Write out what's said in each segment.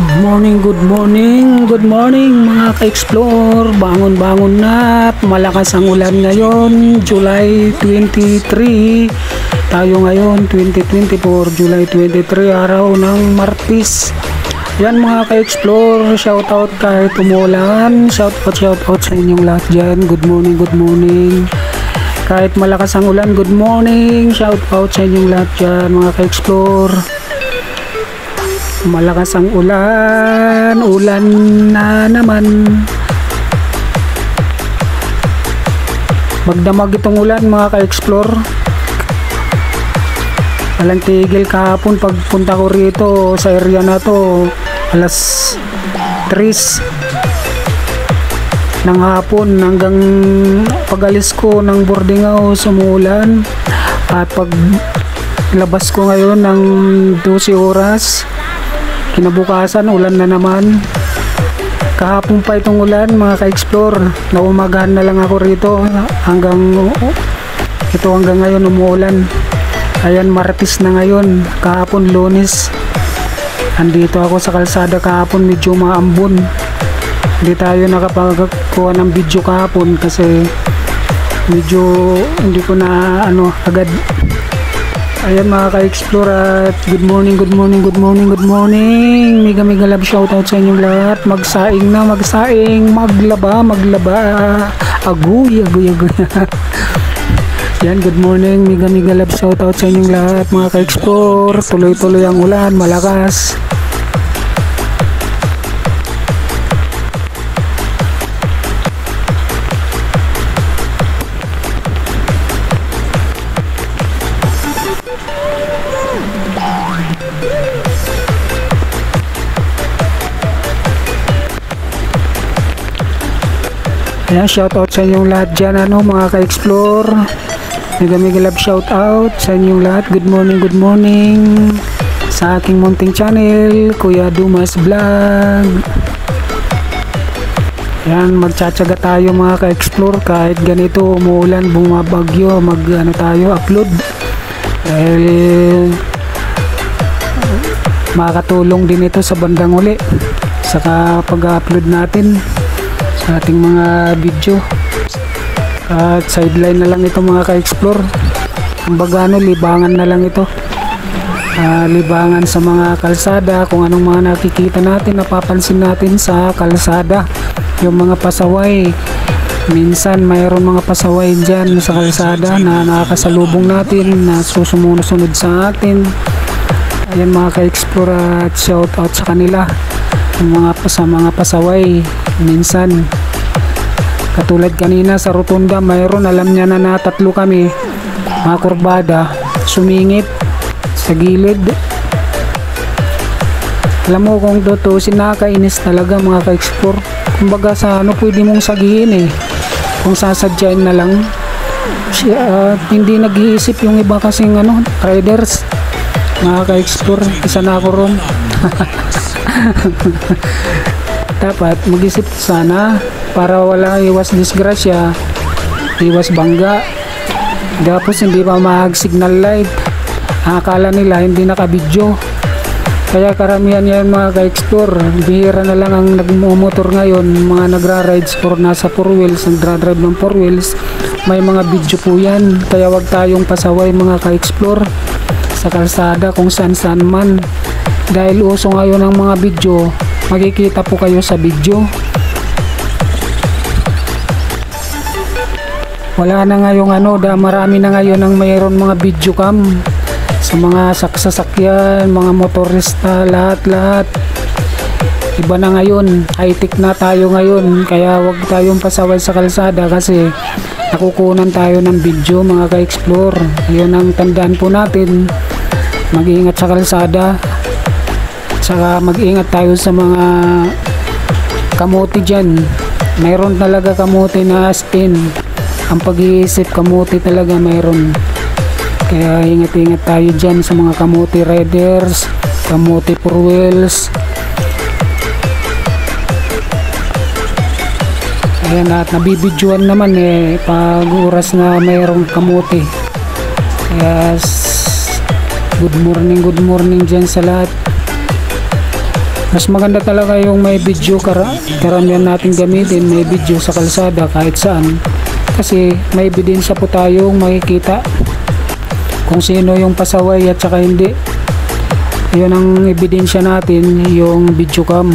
Good morning mga ka-explore. Bangon na at malakas ang ulan ngayon, July 23. Tayo ngayon, 2024, July 23, araw ng Martes. Yan mga ka-explore, shoutout kahit umulan. Shoutout sa inyong lahat dyan. Good morning. Kahit malakas ang ulan, good morning. Shoutout sa inyong lahat dyan mga ka-explore. Malakas ang ulan na naman. Magdamag itong ulan mga ka-explore. Walang tigil kahapon pagpunta ko rito sa area na to, alas 3 ng hapon hanggang pag-alis ko ng boarding house umulan, at pag labas ko ngayon ng 12 oras kinabukasan ulan na naman. Kahapon pa itong ulan mga ka-explore, naumagahan na lang ako rito hanggang ngayon umuulan. Ayan, Martes na ngayon, kahapon Lunes. Andito ako sa kalsada kahapon, medyo maambon. Hindi tayo nakapagkuha ng video kahapon kasi medyo hindi ko na agad. Ayan mga ka-explore, at good morning. Mega love shoutout sa inyong lahat. Magsaing, maglaba. Aguy. Yan, good morning. Mega love shoutout sa inyong lahat mga ka-explore. Tuloy-tuloy ang ulan, malakas. Ayan, shoutout sa inyong lahat dyan mga ka-explore. Mega love shoutout sa inyong lahat. Good morning sa aking munting channel, Kuya Dumas Vlog. Ayan, magtsatsaga tayo mga ka-explore kahit ganito umuulan, bumabagyo, tayo upload dahil makakatulong din ito sa bandang uli saka pag-upload natin sa ating mga video. At sideline na lang ito mga ka-explore. Kumbaga libangan na lang ito. Libangan sa mga kalsada, kung anong mga nakikita natin, napapansin natin sa kalsada. Yung mga pasaway, minsan mayroon mga pasaway dyan sa kalsada na nakakasalubong natin, na susunod sa atin. Ayan mga ka-explore, at shout out sa kanila. Yung mga pasaway, minsan katulad kanina sa rotunda, mayroon, alam niya na tatlo kami mga kurbada, sumingit sa gilid. Alam mo kung tutusin, nakakainis talaga mga ka-explore. Kumbaga pwede mong sagihin kung sasadyain na lang. Hindi nag-iisip yung iba kasing riders mga ka-explore. Isa na ako ron. Dapat mag-isip sana para wala iwas disgrasya, iwas bangga. Tapos hindi pa mag-signal light, akala nila hindi nakabidyo. Kaya karamihan yan mga ka-explore, bihira na lang ang nagmumotor ngayon, mga nagra-rides for nasa 4 wheels, nagdra-drive ng 4 wheels, may mga video po yan. Kaya wag tayong pasaway mga ka-explore sa kalsada kung saan man, dahil uso ngayon ang mga video. Makikita po kayo sa video. Wala na ngayong marami na ngayon ang mayroon mga video cam sa mga sasakyan, mga motorista, lahat. Iba na ngayon, high-tech na tayo ngayon, kaya wag tayong pasaway sa kalsada kasi nakukunan tayo ng video mga ka-explore. Ayun ang tandaan po natin, mag-iingat sa kalsada. Saka mag-ingat tayo sa mga kamote dyan. Mayroon talaga kamote na spin. Ang pag-iisip, kamote talaga mayroon. Kaya ingat tayo dyan sa mga kamote riders, kamote 4 wheels. Ayan, at nabibidyoan naman pag oras na mayroong kamote. Yes, good morning dyan sa lahat. Mas maganda talaga yung may video, karamihan natin gamitin may video sa kalsada kahit saan, kasi may ebidensya po tayong makikita kung sino yung pasaway at saka hindi. Yun ang ebidensya natin, yung video cam,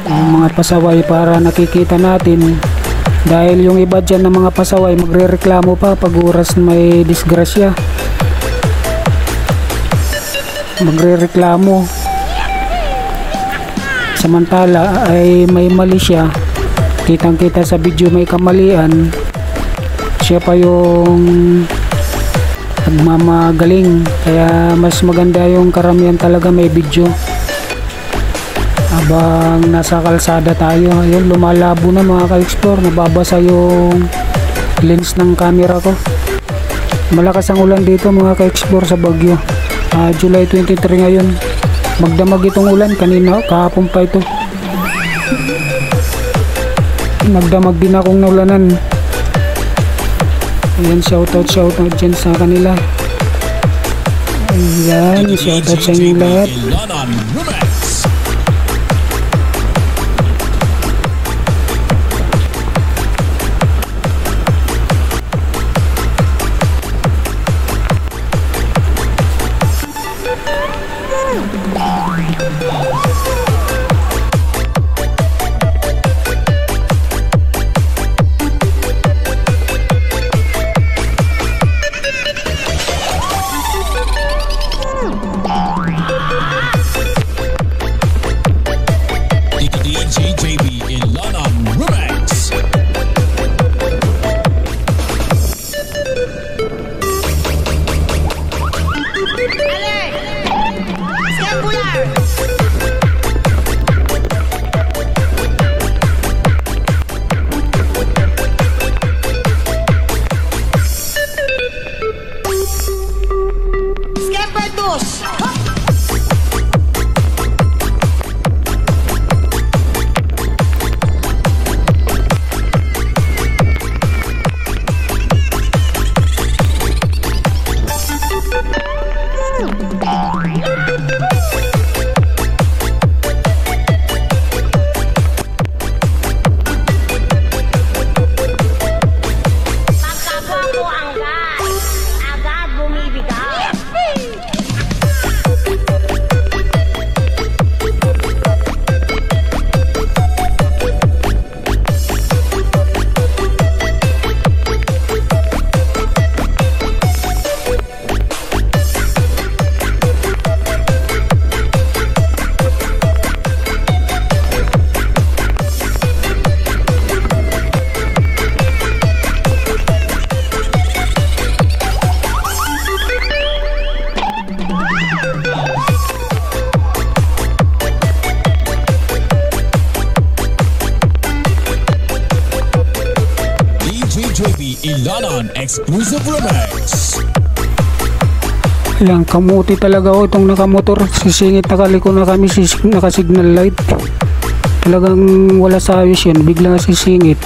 yung mga pasaway, para nakikita natin. Dahil yung iba dyan ng mga pasaway magre-reklamo pa pag oras may disgrasya, magre-reklamo, samantala ay may mali siya. Kitang kita sa video may kamalian, siya pa yung nagmamagaling. Kaya mas maganda yung karamihan talaga may video habang nasa kalsada tayo. Ayun, lumalabo na mga ka-explore, nababasa yung lens ng camera ko. Malakas ang ulan dito mga ka-explore sa Baguio. July 23 ngayon. Magdamag itong ulan, kanina kahapon pa ito. Nagdamag din akong naulanan. Ayan, shoutout dyan sa kanila. Ayan, shoutout sa inyo lahat. Ilanan Exclusive Remix. Ayan, kamuti talaga ako itong nakamotor. Sisingit na kaliko na kami, nakasignal light. Talagang wala sa ayos yun, biglang sisingit.